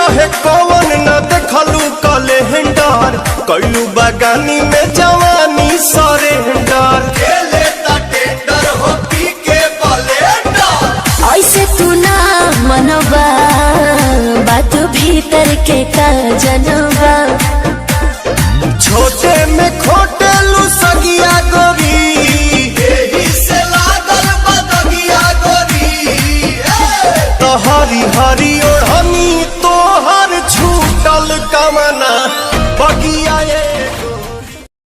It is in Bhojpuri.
रहे कौन न देखलू कैलेंडर कैलू बगानी में जवानी सरेंडर ऐसे तू ना मनवा बात भीतर के का जनवा छोटे में खोटेलू सगिया गोरी से लागल बदगिया गोरी तो हरी हरी